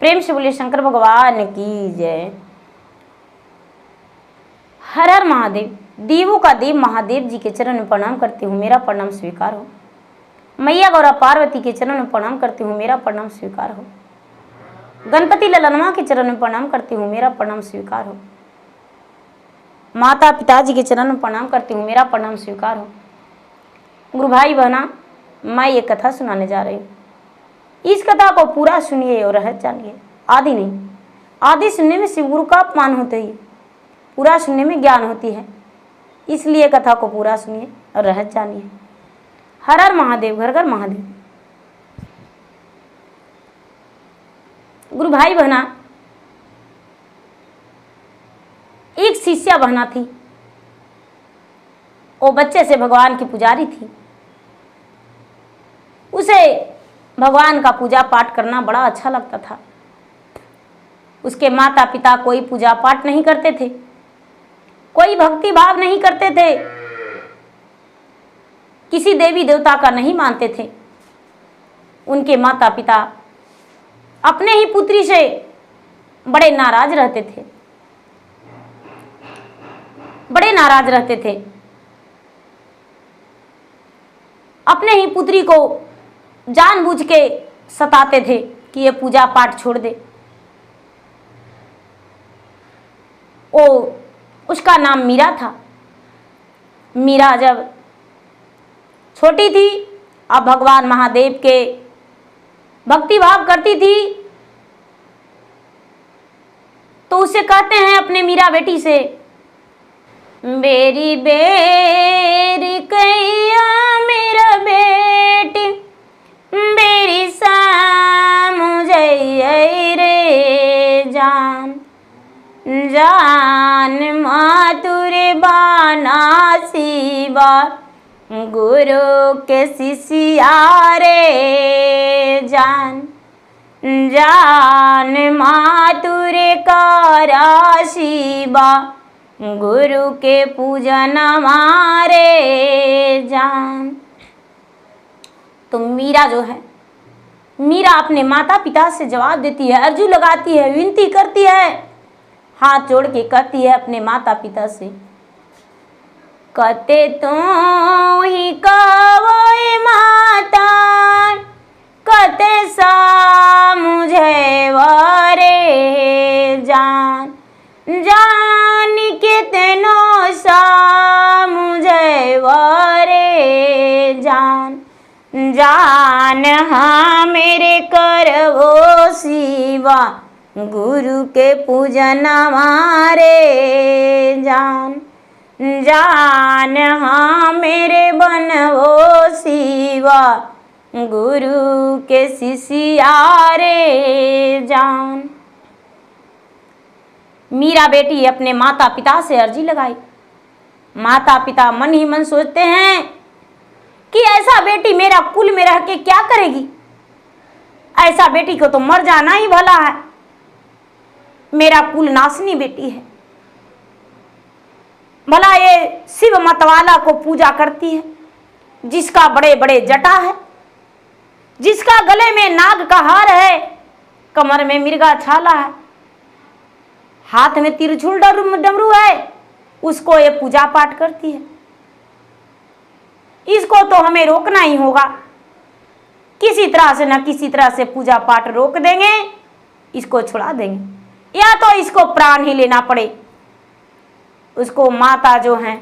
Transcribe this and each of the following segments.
प्रेम से बोलिए शंकर भगवान की जय। हर हर महादेव। देवों का देव महादेव जी के चरण में प्रणाम करती हूँ, मेरा प्रणाम स्वीकार हो। मैया गौरा पार्वती के चरण में प्रणाम करती हूँ, मेरा प्रणाम स्वीकार हो। गणपति ललनमा के चरण में प्रणाम करती हूँ, मेरा प्रणाम स्वीकार हो। माता पिताजी के चरण में प्रणाम करती हूँ, मेरा प्रणाम स्वीकार हो। गुरु भाई बहना, मैं ये कथा सुनाने जा रही हूँ। इस कथा को पूरा सुनिए और रहस्य जानिए। आदि नहीं, आदि सुनने में शिव गुरु का अपमान होता ही, पूरा सुनने में ज्ञान होती है। इसलिए कथा को पूरा सुनिए और रहस्य जानिए। हर हर महादेव, घर घर महादेव। गुरु भाई बहना, एक शिष्या बहना थी। वो बच्चे से भगवान की पुजारी थी। उसे भगवान का पूजा पाठ करना बड़ा अच्छा लगता था। उसके माता पिता कोई पूजा पाठ नहीं करते थे, कोई भक्ति भाव नहीं करते थे, किसी देवी देवता का नहीं मानते थे। उनके माता पिता अपने ही पुत्री से बड़े नाराज रहते थे, बड़े नाराज रहते थे। अपने ही पुत्री को जानबूझ के सताते थे कि ये पूजा पाठ छोड़ दे। ओ उसका नाम मीरा था। मीरा जब छोटी थी, अब भगवान महादेव के भक्ति भाव करती थी, तो उसे कहते हैं अपने मीरा बेटी से, बेरी बेरी कैया मेरा बेटी, बेरी सामुझै रे जान, जान मातुरे बाना शिवा, गुरु के शिष्या रे जान, जान मातुरे कारा शिवा, गुरु के पूजन मारे जान। तो मीरा जो है, मीरा अपने माता पिता से जवाब देती है, अर्जी लगाती है, विनती करती है, हाथ जोड़ के कहती है अपने माता पिता से, कहते तो ही कवोई माता, कहते सा मुझे वरे जान, जान कितनो सा मुझे वरे जान, जान हाँ मेरे करवो शिवा, गुरु के पूजन मारे जान, जान हाँ मेरे बनवो शिवा, गुरु के शिष्या रे जान। मीरा बेटी अपने माता पिता से अर्जी लगाई। माता पिता मन ही मन सोचते हैं कि ऐसा बेटी मेरा कुल में रह के क्या करेगी, ऐसा बेटी को तो मर जाना ही भला है, मेरा कुल नाशनी बेटी है। भला ये शिव मतवाला को पूजा करती है, जिसका बड़े बड़े जटा है, जिसका गले में नाग का हार है, कमर में मिर्गा छाला है, हाथ में तिरछुल डमरू है, उसको ये पूजा पाठ करती है। इसको तो हमें रोकना ही होगा, किसी तरह से न किसी तरह से पूजा पाठ रोक देंगे, इसको छुड़ा देंगे, या तो इसको प्राण ही लेना पड़े। उसको माता जो हैं,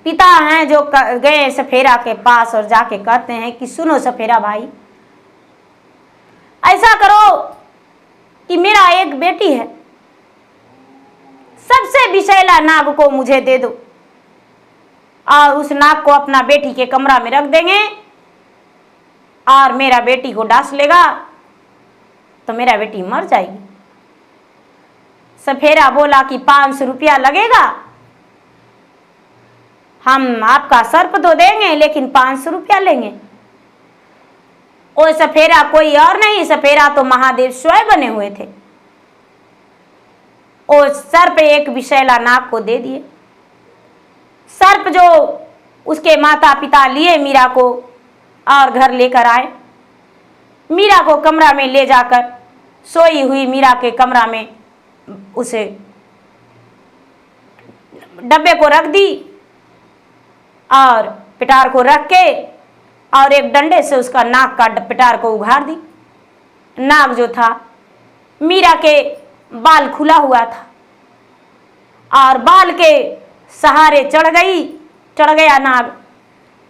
पिता हैं, जो गए सफेरा के पास और जाके कहते हैं कि सुनो सफेरा भाई, ऐसा करो कि मेरा एक बेटी है, सबसे विषैला नाग को मुझे दे दो, और उस नाग को अपना बेटी के कमरा में रख देंगे, और मेरा बेटी को डांस लेगा तो मेरा बेटी मर जाएगी। सफेरा बोला कि 500 रुपया लगेगा, हम आपका सर्प तो देंगे लेकिन 500 रुपया लेंगे। और सफेरा कोई और नहीं, सफेरा तो महादेव स्वयं बने हुए थे। और सर्प एक विषैला नाग को दे दिए। सर्प जो उसके माता पिता लिए मीरा को और घर लेकर आए, मीरा को कमरा में ले जाकर सोई हुई मीरा के कमरा में उसे डब्बे को रख दी और पिटार को रख के और एक डंडे से उसका नाक का पिटार को उघाड़ दी। नाक जो था मीरा के बाल खुला हुआ था और बाल के सहारे चढ़ गया नाग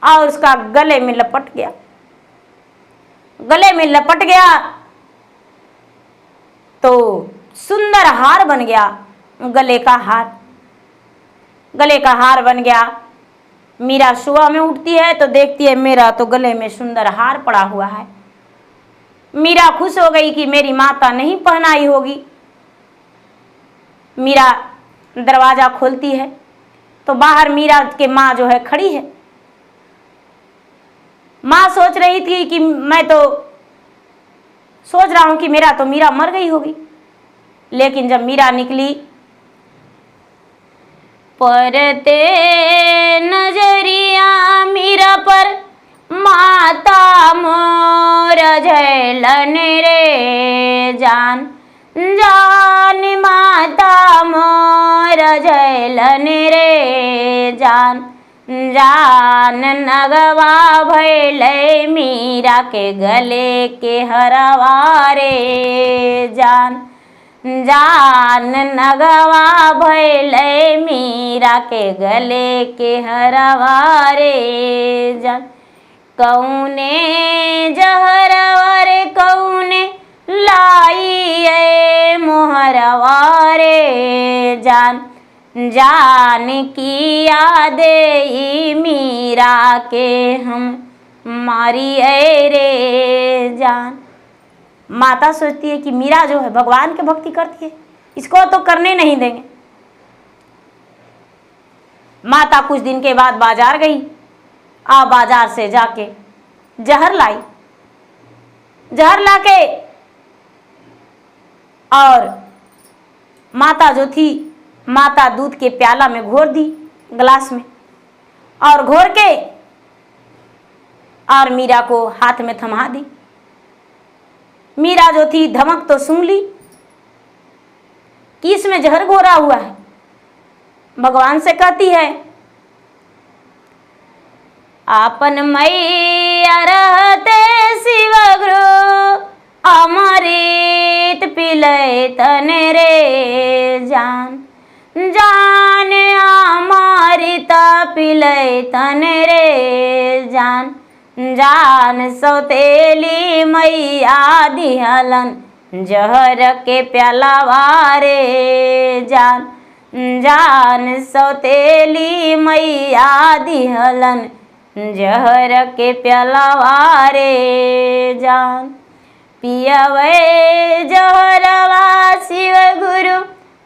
और उसका गले में लपट गया। तो सुंदर हार बन गया, गले का हार बन गया। मीरा सुबह में उठती है तो देखती है मेरा तो गले में सुंदर हार पड़ा हुआ है। मीरा खुश हो गई कि मेरी माता नहीं पहनाई होगी। मीरा दरवाजा खोलती है तो बाहर मीरा के माँ जो है खड़ी है। माँ सोच रही थी कि मैं तो सोच रहा हूं कि मीरा मर गई होगी, लेकिन जब मीरा निकली परते नजरिया मीरा पर माता मोर झैलन रे जान माता मोर झैलन रे जान नगवा भैले मीरा के गले के हरवा रे जान नगवा भैले मीरा के गले के हरवा रे जान कौने जहरवा रे कौने लाई मोहरवा रे जान की यादे मीरा के हम मारी रे जान। माता सोचती है कि मीरा जो है भगवान की भक्ति करती है, इसको तो करने नहीं देंगे। माता कुछ दिन के बाद बाजार गई और बाजार से जाके जहर लाके और माता जो थी माता दूध के प्याला में घोर दी गिलास में और घोर के और मीरा को हाथ में थमा दी। मीरा जो थी धमक तो सुन ली कि इसमें जहर घोरा हुआ है। भगवान से कहती है आपन मैया रहते शिव गुरु अमृत पिलय तन रे जान अमृत पिलय तन रे जान सौतेली मैया दिहलन जहर के प्यालावा रे जान सौतेली मैया दिहलन जहर के प्यालावा रे जान पियवे जहरवा शिव गुरु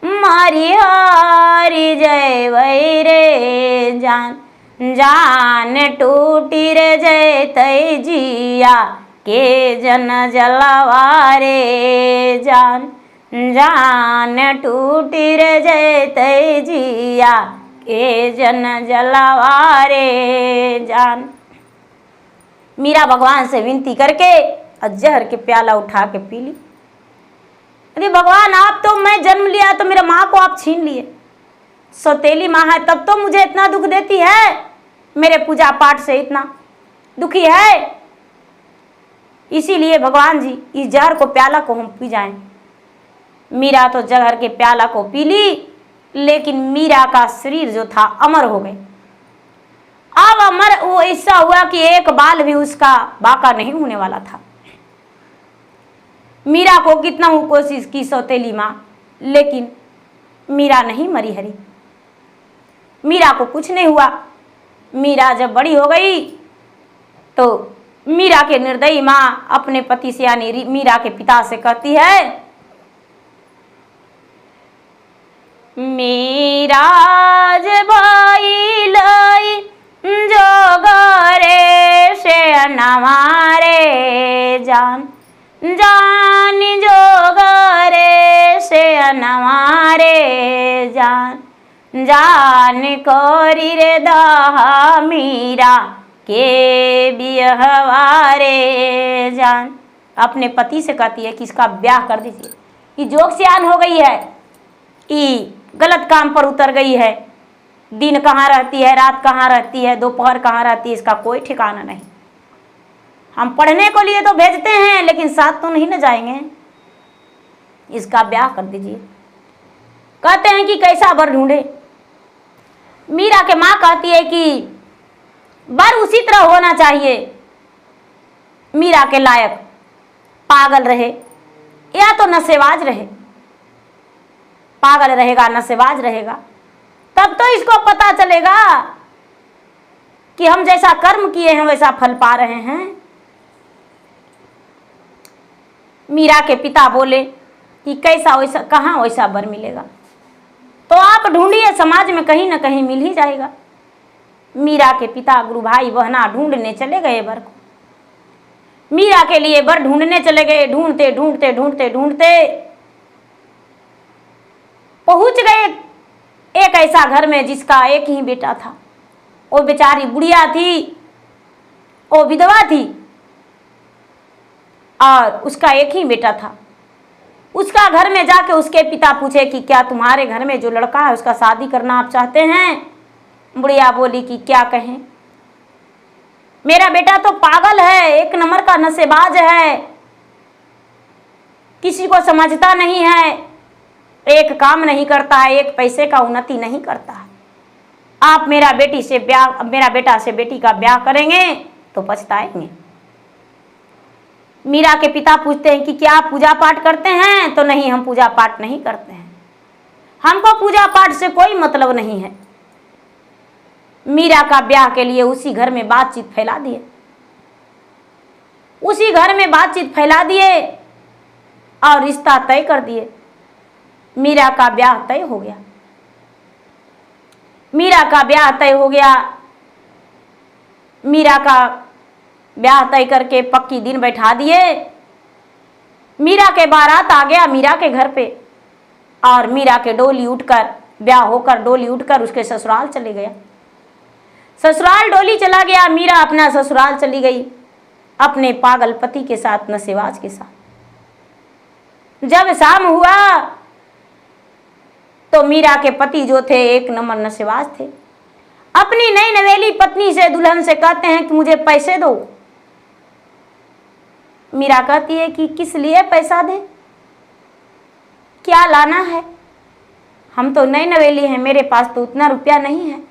मारी हारी जय वै रे जान टूटी रे जय तय जिया के जन जलवा रे जान टूटी रे जय तय जिया के जन जलवा रे जान। मीरा भगवान से विनती करके जहर के प्याला उठा के पी ली। अरे भगवान आप तो मैं जन्म लिया तो मेरे माँ को आप छीन लिए, सौतेली माँ है तब तो मुझे इतना दुख देती है, मेरे पूजा पाठ से इतना दुखी है, इसीलिए भगवान जी इस जहर को प्याला को हम पी जाएं। मीरा तो जहर के प्याला को पी ली, लेकिन मीरा का शरीर जो था अमर हो गए। अब अमर वो ऐसा हुआ कि एक बाल भी उसका बाका नहीं होने वाला था। मीरा को कितना हूँ कोशिश की सौतेली माँ, लेकिन मीरा नहीं मरी हरी, मीरा को कुछ नहीं हुआ। मीरा जब बड़ी हो गई तो मीरा के निर्दयी माँ अपने पति से यानी मीरा के पिता से कहती है मीरा भाई लाई जो घरे से नवारे जान जो घरे से नवारे जान कोरी रे दहा मीरा के बिहवारे जान अपने पति से कहती है कि इसका ब्याह कर दीजिए, ये जोक सियान हो गई है, ये गलत काम पर उतर गई है, दिन कहाँ रहती है, रात कहाँ रहती है, दोपहर कहाँ रहती है, इसका कोई ठिकाना नहीं। हम पढ़ने को लिए तो भेजते हैं लेकिन साथ तो नहीं न जाएंगे, इसका ब्याह कर दीजिए। कहते हैं कि कैसा वर ढूंढे। मीरा के माँ कहती है कि वर उसी तरह होना चाहिए, मीरा के लायक, पागल रहे या तो नशेबाज रहे। पागल रहेगा, नशेबाज रहेगा, तब तो इसको पता चलेगा कि हम जैसा कर्म किए हैं वैसा फल पा रहे हैं। मीरा के पिता बोले कि कैसा वैसा, कहाँ वैसा वर मिलेगा, तो आप ढूंढिए, समाज में कहीं ना कहीं मिल ही जाएगा। मीरा के पिता गुरु भाई बहना ढूंढने चले गए वर को। मीरा के लिए वर ढूंढने चले गए। ढूंढते ढूंढते ढूंढते ढूंढते पहुंच गए एक ऐसा घर में जिसका एक ही बेटा था। वो बेचारी बुढ़िया थी, वो विधवा थी और उसका एक ही बेटा था। उसका घर में जाके उसके पिता पूछे कि क्या तुम्हारे घर में जो लड़का है उसका शादी करना आप चाहते हैं? बुढ़िया बोली कि क्या कहें, मेरा बेटा तो पागल है, एक नंबर का नशेबाज है, किसी को समझता नहीं है, एक काम नहीं करता है, एक पैसे का उन्नति नहीं करता है। आप मेरा बेटा से बेटी का ब्याह करेंगे तो पछताएंगे। मीरा के पिता पूछते हैं कि क्या आप पूजा पाठ करते हैं? तो नहीं, हम पूजा पाठ नहीं करते हैं, हमको पूजा पाठ से कोई मतलब नहीं है। मीरा का ब्याह के लिए उसी घर में बातचीत फैला दिए, उसी घर में बातचीत फैला दिए और रिश्ता तय कर दिए। मीरा का ब्याह तय हो गया। मीरा का ब्याह तय हो गया। मीरा का ब्याह तय करके पक्की दिन बैठा दिए। मीरा के बारात आ गया मीरा के घर पे और मीरा के डोली उठकर, ब्याह होकर डोली उठकर उसके ससुराल चले गया। ससुराल डोली चला गया, मीरा अपना ससुराल चली गई अपने पागल पति के साथ, नशेबाज के साथ। जब शाम हुआ तो मीरा के पति जो थे एक नंबर नशेबाज थे। अपनी नई नवेली पत्नी से, दुल्हन से कहते हैं कि मुझे पैसे दो। मीरा कहती है कि किस लिए पैसा दे, क्या लाना है? हम तो नई नवेली हैं, मेरे पास तो उतना रुपया नहीं है,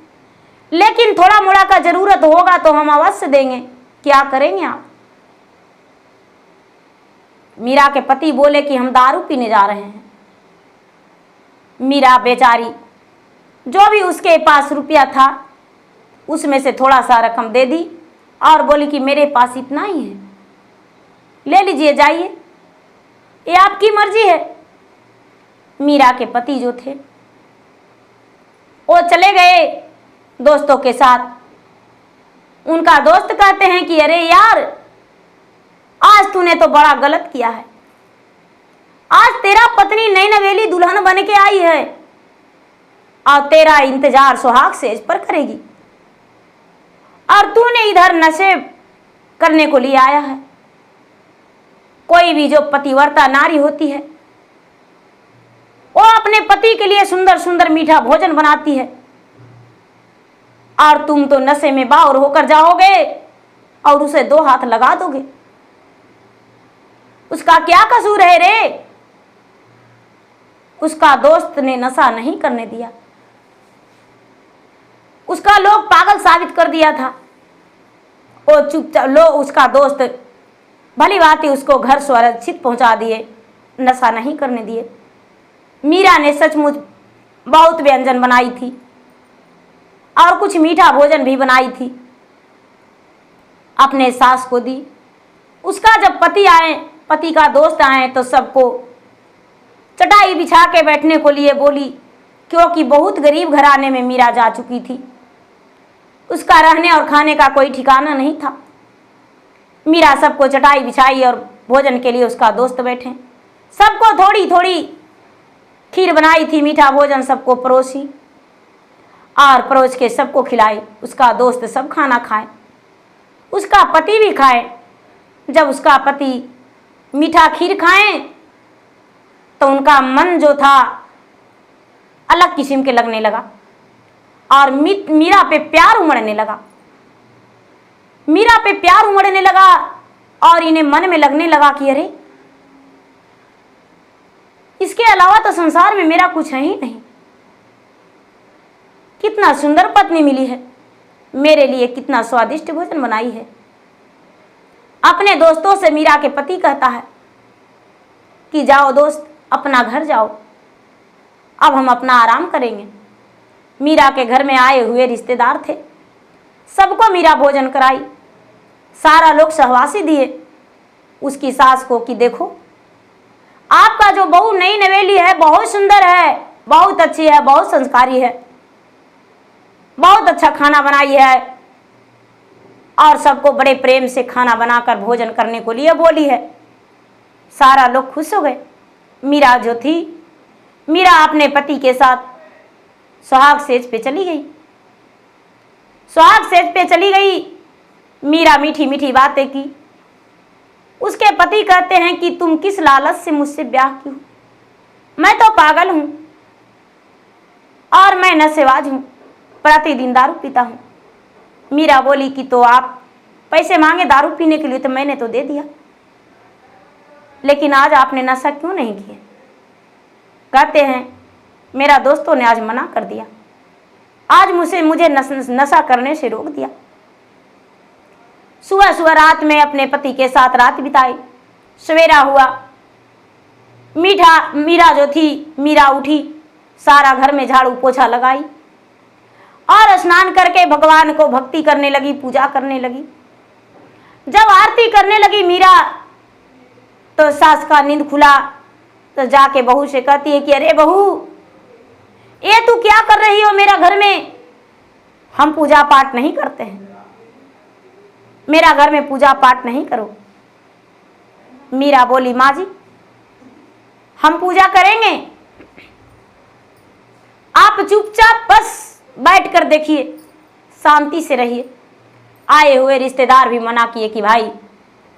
लेकिन थोड़ा मोड़ा का जरूरत होगा तो हम अवश्य देंगे। क्या करेंगे आप? मीरा के पति बोले कि हम दारू पीने जा रहे हैं। मीरा बेचारी जो भी उसके पास रुपया था उसमें से थोड़ा सा रकम दे दी और बोली कि मेरे पास इतना ही है, ले लीजिए, जाइए, ये आपकी मर्जी है। मीरा के पति जो थे वो चले गए दोस्तों के साथ। उनका दोस्त कहते हैं कि अरे यार, आज तूने तो बड़ा गलत किया है, आज तेरा पत्नी नई नवेली दुल्हन बन के आई है और तेरा इंतजार सुहाग सेज पर करेगी और तूने इधर नशे करने को लिए आया है। कोई भी जो पतिव्रता नारी होती है वो अपने पति के लिए सुंदर सुंदर मीठा भोजन बनाती है और तुम तो नशे में बाउर होकर जाओगे और उसे दो हाथ लगा दोगे। उसका क्या कसूर है रे? उसका दोस्त ने नशा नहीं करने दिया, उसका लोग पागल साबित कर दिया था। वो चुपचाप लोग, उसका दोस्त भली बात ही उसको घर सुरक्षित पहुंचा दिए, नशा नहीं करने दिए। मीरा ने सचमुच बहुत व्यंजन बनाई थी और कुछ मीठा भोजन भी बनाई थी, अपने सास को दी। उसका जब पति आए, पति का दोस्त आए तो सबको चटाई बिछा के बैठने को लिए बोली, क्योंकि बहुत गरीब घराने में मीरा जा चुकी थी, उसका रहने और खाने का कोई ठिकाना नहीं था। मीरा सबको चटाई बिछाई और भोजन के लिए उसका दोस्त बैठे। सबको थोड़ी थोड़ी खीर बनाई थी, मीठा भोजन सबको परोसी और परोस के सबको खिलाई। उसका दोस्त सब खाना खाए, उसका पति भी खाए। जब उसका पति मीठा खीर खाएं तो उनका मन जो था अलग किस्म के लगने लगा और मीरा पे प्यार उमड़ने लगा। मीरा पे प्यार उमड़ने लगा और इन्हें मन में लगने लगा कि अरे इसके अलावा तो संसार में मेरा कुछ है ही नहीं। कितना सुंदर पत्नी मिली है, मेरे लिए कितना स्वादिष्ट भोजन बनाई है। अपने दोस्तों से मीरा के पति कहता है कि जाओ दोस्त, अपना घर जाओ, अब हम अपना आराम करेंगे। मीरा के घर में आए हुए रिश्तेदार थे, सबको मीरा भोजन कराई। सारा लोग सहवासी दिए उसकी सास को कि देखो आपका जो बहू नई नवेली है बहुत सुंदर है, बहुत अच्छी है, बहुत संस्कारी है, बहुत अच्छा खाना बनाई है और सबको बड़े प्रेम से खाना बनाकर भोजन करने को लिए बोली है। सारा लोग खुश हो गए। मीरा जो थी, मीरा अपने पति के साथ सुहाग सेज पे चली गई। सुहाग सेज पे चली गई। मीरा मीठी मीठी बातें की। उसके पति कहते हैं कि तुम किस लालच से मुझसे ब्याह की हो, मैं तो पागल हूं और मैं नशेबाज हूं, प्रतिदिन दारू पीता हूं। मीरा बोली कि तो आप पैसे मांगे दारू पीने के लिए तो मैंने तो दे दिया, लेकिन आज आपने नशा क्यों नहीं किया? कहते हैं मेरा दोस्तों ने आज मना कर दिया, आज मुझे नशा करने से रोक दिया। सुबह सुबह रात में अपने पति के साथ रात बिताई। सवेरा हुआ, मीरा जो थी, मीरा उठी, सारा घर में झाड़ू पोछा लगाई और स्नान करके भगवान को भक्ति करने लगी, पूजा करने लगी। जब आरती करने लगी मीरा तो सास का नींद खुला तो जाके बहू से कहती है कि अरे बहू, ये तू क्या कर रही हो मेरा घर में? हम पूजा पाठ नहीं करते हैं, मेरा घर में पूजा पाठ नहीं करो। मीरा बोली माँ जी हम पूजा करेंगे, आप चुपचाप बस बैठ कर देखिए, शांति से रहिए। आए हुए रिश्तेदार भी मना किए कि भाई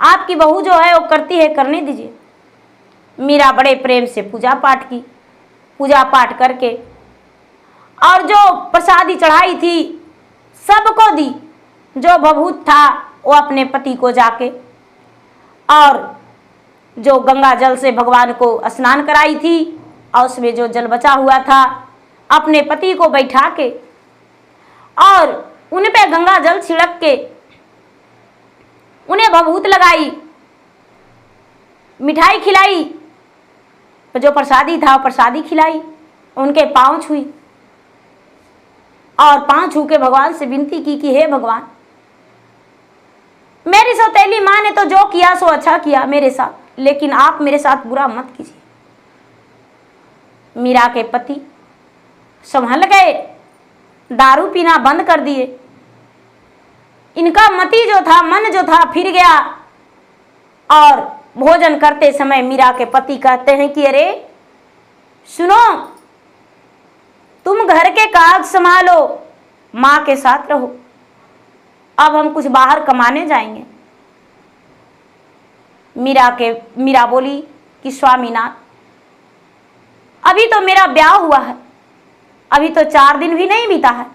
आपकी बहू जो है वो करती है, करने दीजिए। मीरा बड़े प्रेम से पूजा पाठ की। पूजा पाठ करके और जो प्रसादी चढ़ाई थी सबको दी। जो भभूत था वो अपने पति को जाके, और जो गंगा जल से भगवान को स्नान कराई थी और उसमें जो जल बचा हुआ था अपने पति को बैठा के और उन पे गंगा जल छिड़क के उन्हें भभूत लगाई, मिठाई खिलाई, जो प्रसादी था प्रसादी खिलाई, उनके पांव छुई और पांव छू के भगवान से विनती की कि हे भगवान, मेरी सौतेली माँ ने तो जो किया सो अच्छा किया मेरे साथ, लेकिन आप मेरे साथ बुरा मत कीजिए। मीरा के पति संभल गए, दारू पीना बंद कर दिए। इनका मति जो था, मन जो था फिर गया। और भोजन करते समय मीरा के पति कहते हैं कि अरे सुनो, तुम घर के काज संभालो, माँ के साथ रहो, अब हम कुछ बाहर कमाने जाएंगे। मीरा बोली कि स्वामीनाथ, अभी तो मेरा ब्याह हुआ है, अभी तो 4 दिन भी नहीं बीता है।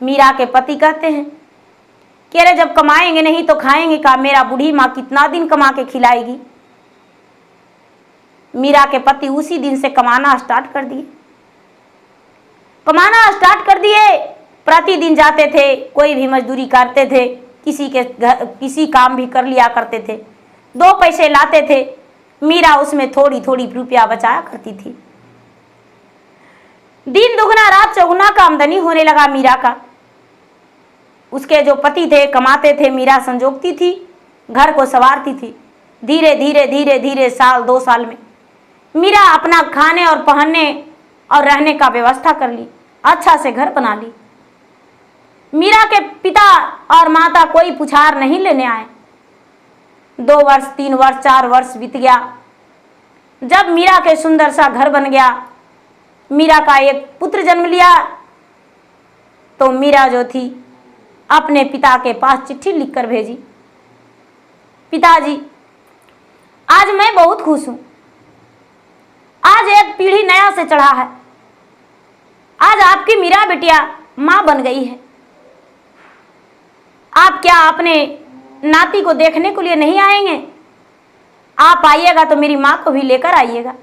मीरा के पति कहते हैं कि अरे जब कमाएंगे नहीं तो खाएंगे का? मेरा बूढ़ी माँ कितना दिन कमा के खिलाएगी? मीरा के पति उसी दिन से कमाना स्टार्ट कर दिए। कमाना स्टार्ट कर दिए, प्रतिदिन जाते थे, कोई भी मजदूरी करते थे, किसी काम भी कर लिया करते थे, 2 पैसे लाते थे। मीरा उसमें थोड़ी थोड़ी रुपया बचाया करती थी। दिन दुगना रात चौगुना का आमदनी होने लगा मीरा का। उसके जो पति थे कमाते थे, मीरा संजोगती थी, घर को संवारती थी। धीरे धीरे धीरे धीरे साल 2 साल में मीरा अपना खाने और पहनने और रहने का व्यवस्था कर ली, अच्छा से घर बना ली। मीरा के पिता और माता कोई पुछार नहीं लेने आए। 2 वर्ष 3 वर्ष 4 वर्ष बीत गया। जब मीरा के सुंदर सा घर बन गया, मीरा का एक पुत्र जन्म लिया, तो मीरा जो थी अपने पिता के पास चिट्ठी लिखकर भेजी, पिताजी आज मैं बहुत खुश हूं। आज एक पीढ़ी नया से चढ़ा है। आज आपकी मीरा बिटिया मां बन गई है। आप क्या अपने नाती को देखने के लिए नहीं आएंगे? आप आइएगा तो मेरी मां को भी लेकर आइएगा।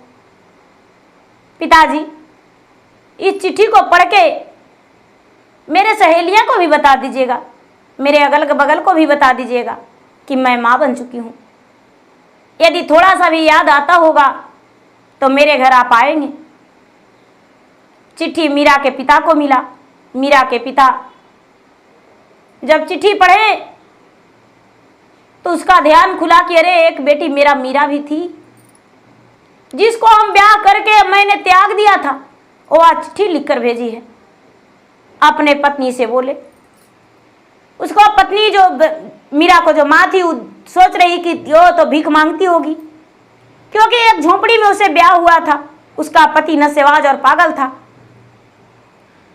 पिताजी, इस चिट्ठी को पढ़ के मेरे सहेलियों को भी बता दीजिएगा, मेरे अगल बगल को भी बता दीजिएगा कि मैं मां बन चुकी हूं। यदि थोड़ा सा भी याद आता होगा तो मेरे घर आप आएंगे। चिट्ठी मीरा के पिता को मिला। मीरा के पिता जब चिट्ठी पढ़े तो उसका ध्यान खुला कि अरे एक बेटी मेरा मीरा भी थी, जिसको हम ब्याह करके मैंने त्याग दिया था, वो आज चिट्ठी लिखकर भेजी है। अपने पत्नी से बोले। उसको पत्नी जो मीरा को जो माँ थी सोच रही कि वो तो भीख मांगती होगी, क्योंकि एक झोपड़ी में उसे ब्याह हुआ था। उसका पति नशेबाज और पागल था।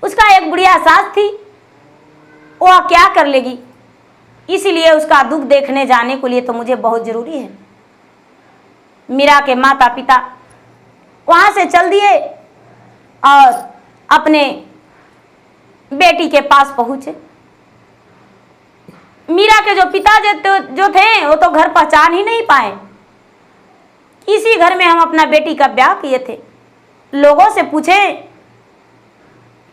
उसका एक बुढ़िया सास थी, वो क्या कर लेगी। इसीलिए उसका दुख देखने जाने के लिए तो मुझे बहुत जरूरी है। मीरा के माता पिता वहां से चल दिए और अपने बेटी के पास पहुंचे। मीरा के जो पिता जो थे वो तो घर पहचान ही नहीं पाए। इसी घर में हम अपना बेटी का ब्याह किए थे। लोगों से पूछे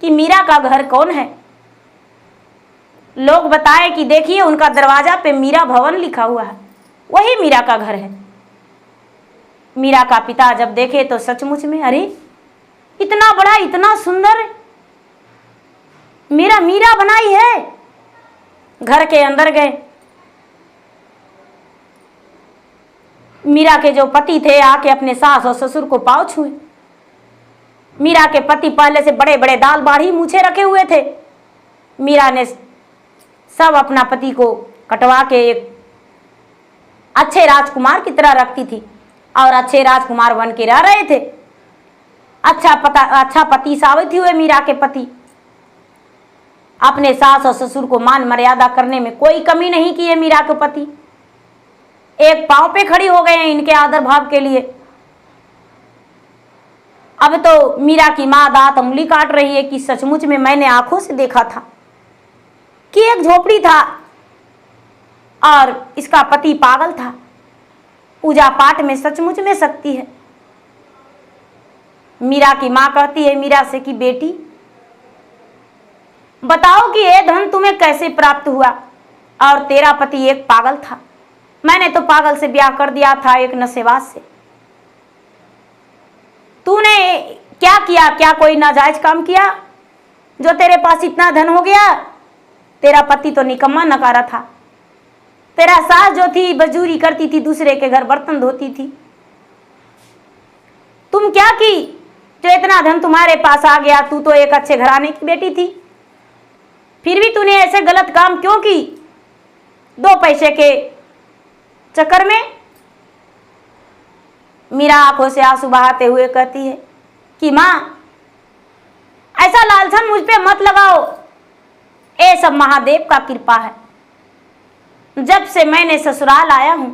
कि मीरा का घर कौन है। लोग बताए कि देखिए उनका दरवाजा पे मीरा भवन लिखा हुआ है, वही मीरा का घर है। मीरा का पिता जब देखे तो सचमुच में अरे इतना बड़ा इतना सुंदर मेरा मीरा बनाई है। घर के अंदर गए। मीरा के जो पति थे आके अपने सास और ससुर को पांव छुए। मीरा के पति पहले से बड़े बड़े दाल बाढ़ी मूछे रखे हुए थे। मीरा ने सब अपना पति को कटवा के एक अच्छे राजकुमार की तरह रखती थी और अच्छे राजकुमार बन के रह रहे थे। अच्छा पति साबित हुए मीरा के पति। अपने सास और ससुर को मान मर्यादा करने में कोई कमी नहीं की है मीरा के पति। एक पांव पे खड़ी हो गए हैं इनके आदर भाव के लिए। अब तो मीरा की मां दांत उंगली काट रही है कि सचमुच में मैंने आंखों से देखा था कि एक झोपड़ी था और इसका पति पागल था। पूजा पाठ में सचमुच में शक्ति है। मीरा की मां कहती है मीरा से कि बेटी बताओ कि ये धन तुम्हें कैसे प्राप्त हुआ, और तेरा पति एक पागल था। मैंने तो पागल से ब्याह कर दिया था, एक नशेबाज से। तूने क्या किया? क्या कोई नाजायज काम किया जो तेरे पास इतना धन हो गया? तेरा पति तो निकम्मा नकारा था। तेरा सास जो थी मजदूरी करती थी, दूसरे के घर बर्तन धोती थी। तुम क्या की जो इतना धन तुम्हारे पास आ गया? तू तो एक अच्छे घराने की बेटी थी, फिर भी तूने ऐसे गलत काम क्यों की? 2 पैसे के चक्कर में। मीरा आंखों से आंसू बहाते हुए कहती है कि मां ऐसा लालसन मुझ पे मत लगाओ, ये सब महादेव का कृपा है। जब से मैंने ससुराल आया हूं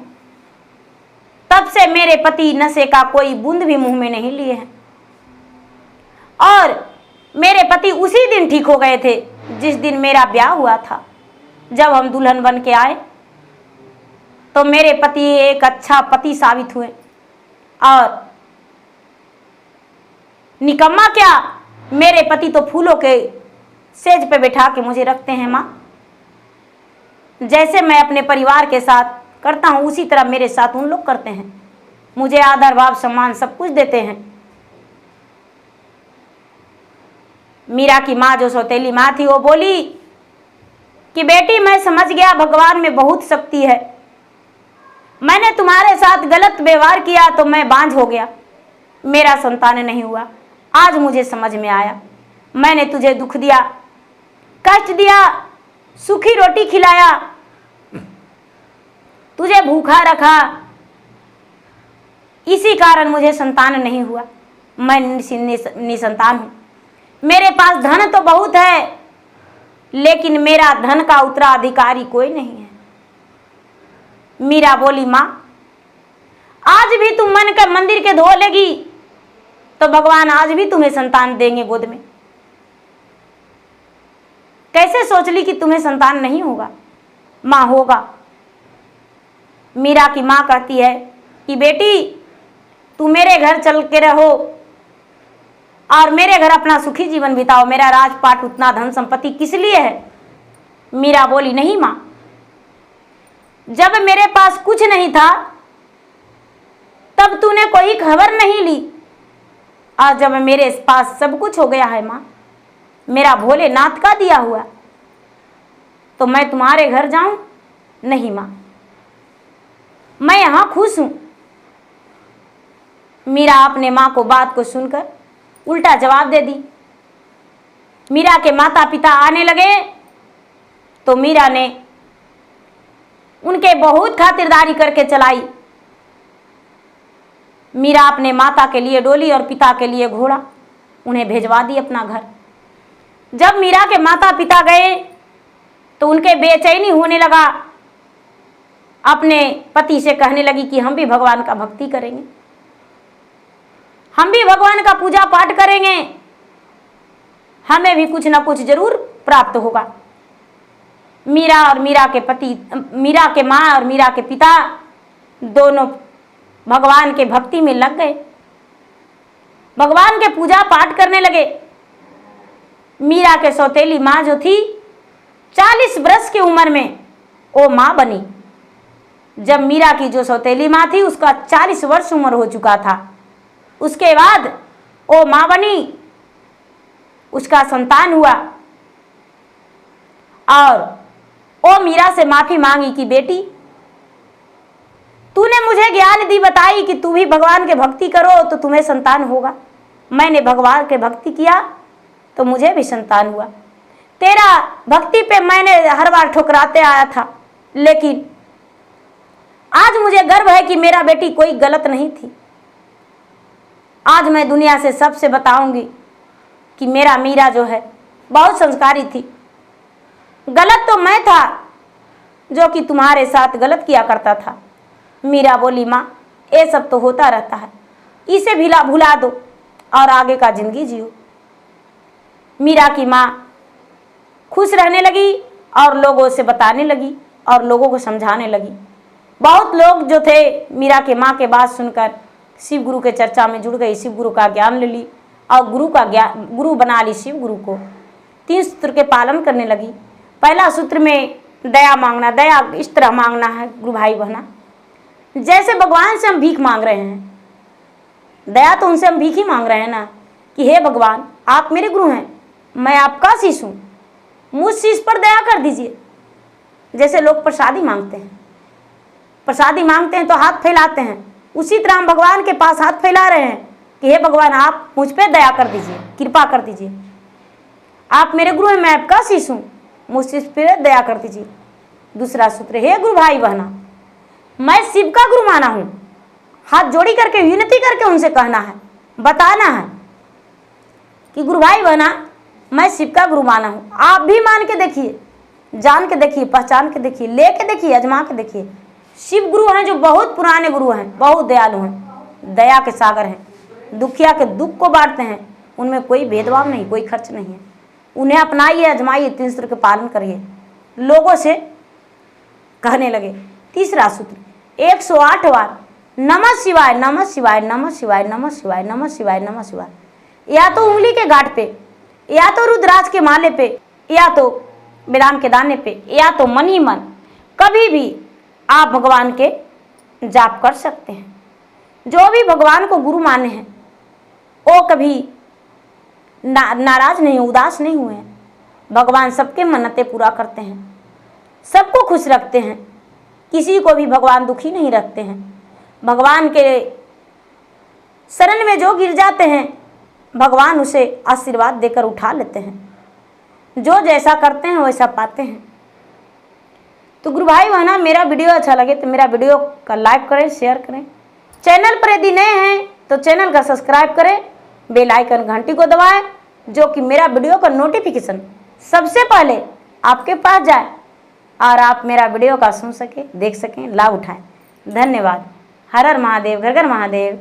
तब से मेरे पति नशे का कोई बूंद भी मुंह में नहीं लिए हैं, और मेरे पति उसी दिन ठीक हो गए थे जिस दिन मेरा ब्याह हुआ था। जब हम दुल्हन बन के आए तो मेरे पति एक अच्छा पति साबित हुए, और निकम्मा क्या, मेरे पति तो फूलों के सेज पे बैठा के मुझे रखते हैं। माँ, जैसे मैं अपने परिवार के साथ करता हूँ उसी तरह मेरे साथ उन लोग करते हैं। मुझे आदर भाव सम्मान सब कुछ देते हैं। मीरा की माँ जो सौतेली माँ थी वो बोली कि बेटी मैं समझ गया भगवान में बहुत शक्ति है। मैंने तुम्हारे साथ गलत व्यवहार किया तो मैं बांझ हो गया, मेरा संतान नहीं हुआ। आज मुझे समझ में आया मैंने तुझे दुख दिया, कष्ट दिया, सूखी रोटी खिलाया, तुझे भूखा रखा, इसी कारण मुझे संतान नहीं हुआ। मैं निसंतान हूं। मेरे पास धन तो बहुत है लेकिन मेरा धन का उत्तराधिकारी कोई नहीं है। मीरा बोली माँ आज भी तुम मन के मंदिर के धो लेगी तो भगवान आज भी तुम्हें संतान देंगे गोद में। कैसे सोच ली कि तुम्हें संतान नहीं होगा? माँ होगा। मीरा की माँ कहती है कि बेटी तू मेरे घर चल के रहो और मेरे घर अपना सुखी जीवन बिताओ, मेरा राजपाट उतना धन संपत्ति किस लिए है? मीरा बोली नहीं माँ, जब मेरे पास कुछ नहीं था तब तूने कोई खबर नहीं ली, और जब मेरे पास सब कुछ हो गया है माँ, मेरा भोलेनाथ का दिया हुआ, तो मैं तुम्हारे घर जाऊं? नहीं माँ, मैं यहां खुश हूं। मीरा अपने माँ को बात को सुनकर उल्टा जवाब दे दी। मीरा के माता पिता आने लगे तो मीरा ने उनके बहुत खातिरदारी करके चलाई। मीरा अपने माता के लिए डोली और पिता के लिए घोड़ा उन्हें भेजवा दी अपना घर। जब मीरा के माता पिता गए तो उनके बेचैनी होने लगा। अपने पति से कहने लगी कि हम भी भगवान का भक्ति करेंगे, हम भी भगवान का पूजा पाठ करेंगे, हमें भी कुछ ना कुछ जरूर प्राप्त होगा। मीरा और मीरा के पति, मीरा के माँ और मीरा के पिता दोनों भगवान के भक्ति में लग गए, भगवान के पूजा पाठ करने लगे। मीरा के सौतेली माँ जो थी 40 वर्ष की उम्र में वो माँ बनी। जब मीरा की जो सौतेली माँ थी उसका 40 वर्ष उम्र हो चुका था, उसके बाद वो माँ बनी, उसका संतान हुआ और वो मीरा से माफी मांगी कि बेटी तूने मुझे ज्ञान दी, बताई कि तू भी भगवान के भक्ति करो तो तुम्हें संतान होगा। मैंने भगवान के भक्ति किया तो मुझे भी संतान हुआ। तेरा भक्ति पे मैंने हर बार ठुकराते आया था, लेकिन आज मुझे गर्व है कि मेरा बेटी कोई गलत नहीं थी। आज मैं दुनिया से सबसे बताऊंगी कि मेरा मीरा जो है बहुत संस्कारी थी। गलत तो मैं था जो कि तुम्हारे साथ गलत किया करता था। मीरा बोली माँ ये सब तो होता रहता है, इसे भुला दो और आगे का जिंदगी जियो। मीरा की माँ खुश रहने लगी और लोगों से बताने लगी और लोगों को समझाने लगी। बहुत लोग जो थे मीरा के माँ के बात सुनकर शिव गुरु के चर्चा में जुड़ गई, शिव गुरु का ज्ञान ले ली और गुरु बना ली शिव गुरु को। 3 सूत्र के पालन करने लगी। पहला सूत्र में दया मांगना, दया इस तरह मांगना है गुरु भाई बहना, जैसे भगवान से हम भीख मांग रहे हैं। दया तो उनसे हम भीख ही मांग रहे हैं ना कि हे भगवान आप मेरे गुरु हैं, मैं आपका शिष्य हूँ, मुझ शिष्य पर दया कर दीजिए। जैसे लोग प्रसादी मांगते हैं, प्रसादी मांगते हैं तो हाथ फैलाते हैं, उसी तरह हम भगवान के पास हाथ फैला रहे हैं कि हे भगवान आप मुझ पर दया कर दीजिए, कृपा कर दीजिए। आप मेरे गुरु हैं, मैं आपका शिष्य हूँ, मुझ शिष्य पर दया कर दीजिए। दूसरा सूत्र, हे गुरु भाई बहना मैं शिव का गुरु माना हूँ। हाथ जोड़ी करके विनती करके उनसे कहना है, बताना है कि गुरु भाई बहना मैं शिव का गुरु माना हूँ। आप भी मान के देखिए, जान के देखिए, पहचान के देखिए, लेके देखिए, अजमा के देखिए। शिव गुरु हैं जो बहुत पुराने गुरु हैं, बहुत दयालु हैं, दया के सागर हैं, दुखिया के दुख को बांटते हैं, उनमें कोई भेदभाव नहीं, कोई खर्च नहीं है। उन्हें अपनाइए, अजमाइए, 3 सूत्र के पालन करिए। लोगों से कहने लगे। तीसरा सूत्र 108 बार नमः शिवाय नमः शिवाय नमः शिवाय नमः शिवाय नमः शिवाय नमः शिवाय, या तो उंगली के गांठ पे, या तो रुद्राक्ष के माले पे, या तो बेदाम के दाने पे, या तो मन ही मन कभी भी आप भगवान के जाप कर सकते हैं। जो भी भगवान को गुरु माने हैं वो कभी नाराज नहीं, उदास नहीं हुए हैं। भगवान सबके मन्नतें पूरा करते हैं, सबको खुश रखते हैं, किसी को भी भगवान दुखी नहीं रखते हैं। भगवान के शरण में जो गिर जाते हैं भगवान उसे आशीर्वाद देकर उठा लेते हैं। जो जैसा करते हैं वैसा पाते हैं। तो गुरु भाई बहना मेरा वीडियो अच्छा लगे तो मेरा वीडियो का लाइक करें, शेयर करें। चैनल पर यदि नए हैं तो चैनल का सब्सक्राइब करें, बेल आइकन घंटी को दबाएं, जो कि मेरा वीडियो का नोटिफिकेशन सबसे पहले आपके पास जाए और आप मेरा वीडियो का सुन सकें, देख सकें, लाभ उठाएं। धन्यवाद। हर हर महादेव, घर घर महादेव।